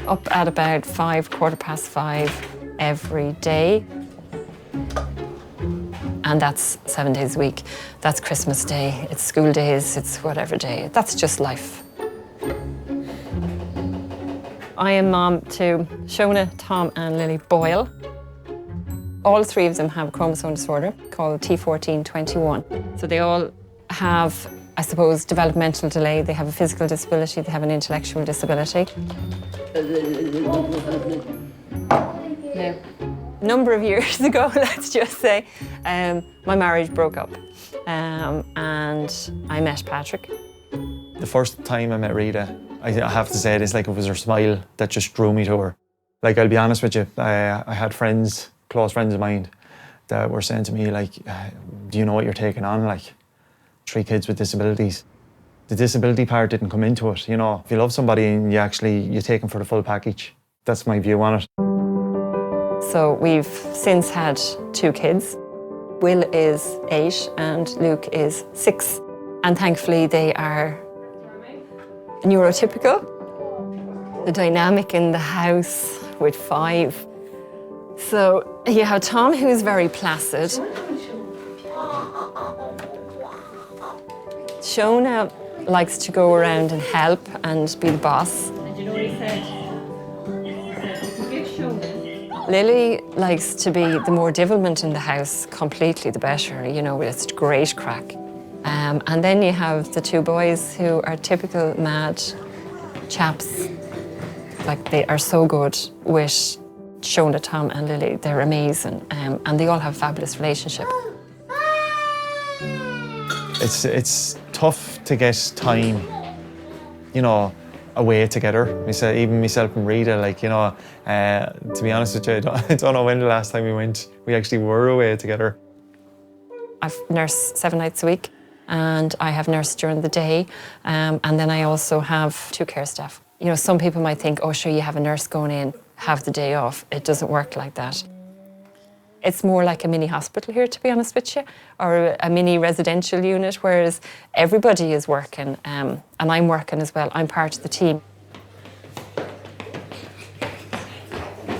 up at about 5, 5:15 every day. And that's 7 days a week. That's Christmas Day, it's school days, it's whatever day. That's just life. I am mom to Shona, Tom and Lily Boyle. All 3 of them have a chromosome disorder called T1421. So they all have, I suppose, developmental delay. They have a physical disability, they have an intellectual disability. Now, a number of years ago, let's just say, my marriage broke up and I met Patrick. The first time I met Rita, I have to say it was her smile that just drew me to her. Like, I'll be honest with you, I had friends, close friends of mine, that were saying to me, like, do you know what you're taking on? Like, 3 kids with disabilities. The disability part didn't come into it, you know. If you love somebody and you take them for the full package. That's my view on it. So we've since had 2 kids. Will is 8 and Luke is 6. And thankfully they are neurotypical. The dynamic in the house with 5. So you have Tom, who's very placid. Shona likes to go around and help and be the boss. And you know what he said? He said, if you give Shona. Lily likes to be the more development in the house, completely the better, you know, it's great crack. And then you have the 2 boys who are typical mad chaps. Like, they are so good with Shona, Tom and Lily. They're amazing, and they all have a fabulous relationship. It's tough to get time, you know, away together. Even myself and Rita, like, you know, to be honest with you, I don't know when the last time we actually were away together. I've nursed 7 nights a week, and I have nursed during the day, and then I also have 2 care staff. You know, some people might think, oh, sure, you have a nurse going in, have the day off. It doesn't work like that. It's more like a mini hospital here, to be honest with you, or a mini residential unit, whereas everybody is working, and I'm working as well. I'm part of the team.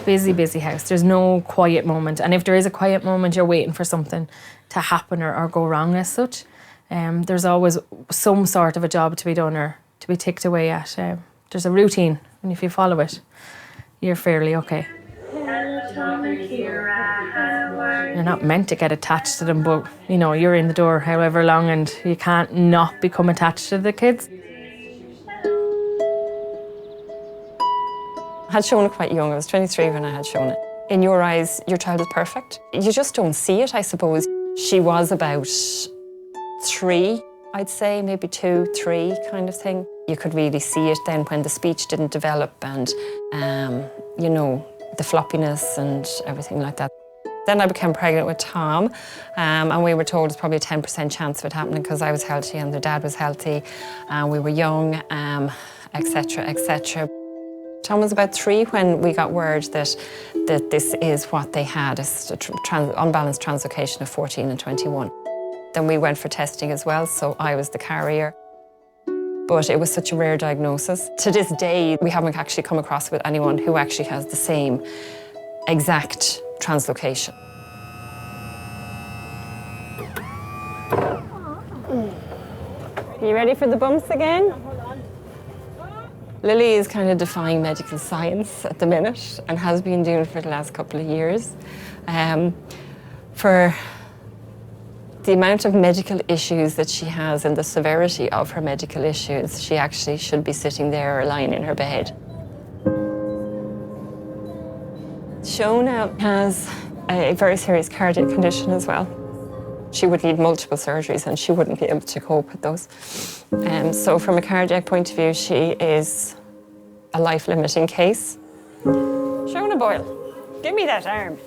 Busy, busy house. There's no quiet moment. And if there is a quiet moment, you're waiting for something to happen or go wrong as such. There's always some sort of a job to be done or to be ticked away at. There's a routine, and if you follow it, you're fairly okay. You're not meant to get attached to them, but, you know, you're in the door however long and you can't not become attached to the kids. I had Shona quite young. I was 23 when I had Shona. In your eyes, your child is perfect. You just don't see it, I suppose. She was about 3, I'd say, maybe 2, 3 kind of thing. You could really see it then when the speech didn't develop and, you know, the floppiness and everything like that. Then I became pregnant with Tom, and we were told it's probably a 10% chance of it happening because I was healthy and their dad was healthy, and we were young, etc., etc. Tom was about 3 when we got word that this is what they had, it's an unbalanced translocation of 14 and 21. Then we went for testing as well, so I was the carrier. But it was such a rare diagnosis. To this day, we haven't actually come across with anyone who actually has the same exact translocation. You ready for the bumps again? Lily is kind of defying medical science at the minute and has been doing for the last couple of years. For the amount of medical issues that she has and the severity of her medical issues, she actually should be sitting there or lying in her bed. Shona has a very serious cardiac condition as well. She would need multiple surgeries and she wouldn't be able to cope with those. So from a cardiac point of view, she is a life-limiting case. Shona Boyle, give me that arm.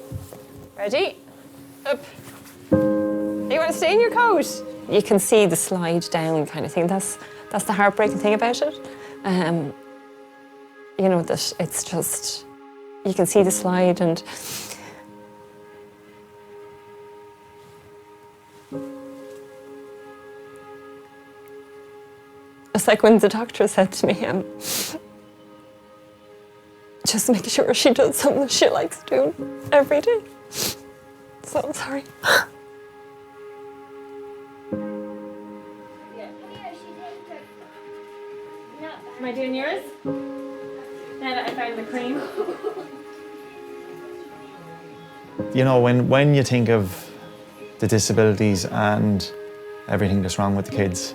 Ready? Up. You want to stay in your coat? You can see the slide down kind of thing. That's the heartbreaking thing about it. You know, that it's just, you can see the slide and it's like when the doctor said to me, just make sure she does something she likes doing every day. So I'm sorry. Am I doing yours? Now that I found the cream. You know, when you think of the disabilities and everything that's wrong with the kids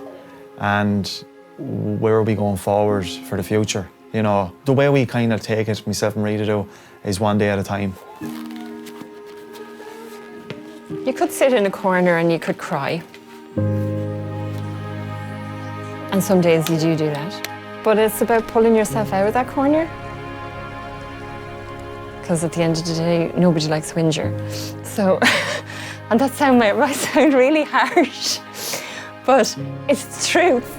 and where are we going forward for the future, you know, the way we kind of take it, myself and Rita do, is one day at a time. You could sit in a corner and you could cry. And some days you do that. But it's about pulling yourself out of that corner. Because at the end of the day, nobody likes whinger. So, and that might sound really harsh, but it's the truth.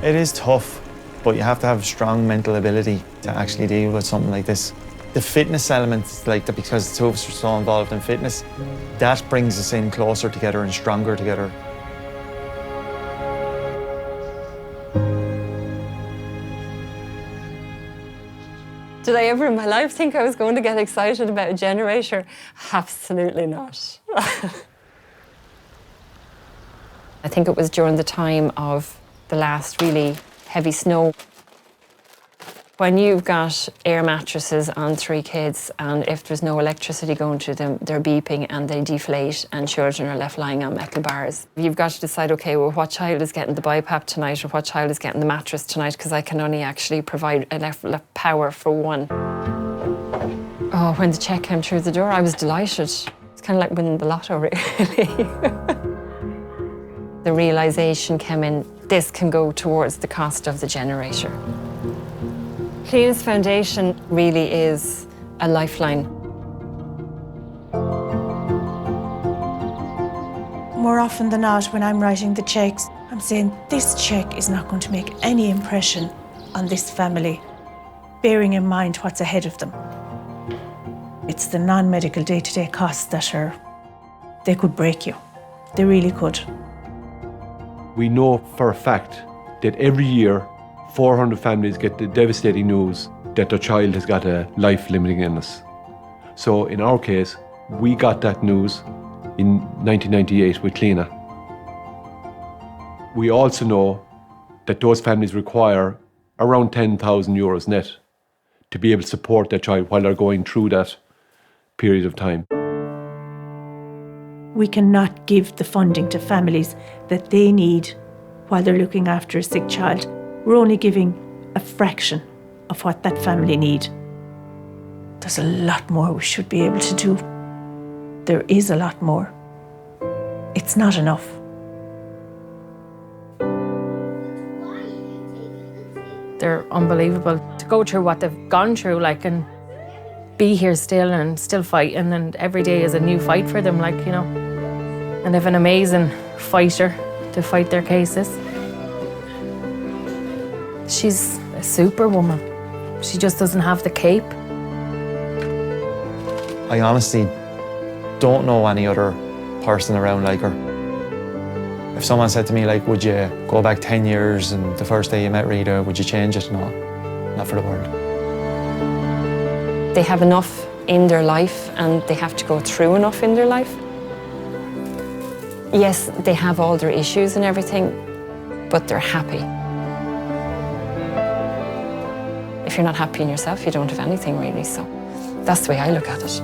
It is tough, but you have to have strong mental ability to actually deal with something like this. The fitness element, like that, because the two of us are so involved in fitness, that brings us in closer together and stronger together. Did I ever in my life think I was going to get excited about a generator? Absolutely not. I think it was during the time of the last really heavy snow. When you've got air mattresses on 3 kids and if there's no electricity going to them, they're beeping and they deflate and children are left lying on metal bars. You've got to decide, okay, well, what child is getting the BiPAP tonight or what child is getting the mattress tonight, because I can only actually provide enough power for one. Oh, when the check came through the door, I was delighted. It's kind of like winning the lotto, really. The realisation came in, this can go towards the cost of the generator. Cliona's foundation really is a lifeline. More often than not, when I'm writing the cheques, I'm saying this cheque is not going to make any impression on this family, bearing in mind what's ahead of them. It's the non-medical day-to-day costs that they could break you. They really could. We know for a fact that every year 400 families get the devastating news that their child has got a life-limiting illness. So in our case, we got that news in 1998 with Cliona. We also know that those families require around 10,000 euros net to be able to support their child while they're going through that period of time. We cannot give the funding to families that they need while they're looking after a sick child. We're only giving a fraction of what that family need. There's a lot more we should be able to do. There is a lot more. It's not enough. They're unbelievable. To go through what they've gone through, like, and be here still and still fighting, and every day is a new fight for them, like, you know. And they have an amazing fighter to fight their cases. She's a superwoman. She just doesn't have the cape. I honestly don't know any other person around like her. If someone said to me, like, would you go back 10 years and the first day you met Rita, would you change it? No, not for the world. They have enough in their life and they have to go through enough in their life. Yes, they have all their issues and everything, but they're happy. If you're not happy in yourself, you don't have anything really, so that's the way I look at it.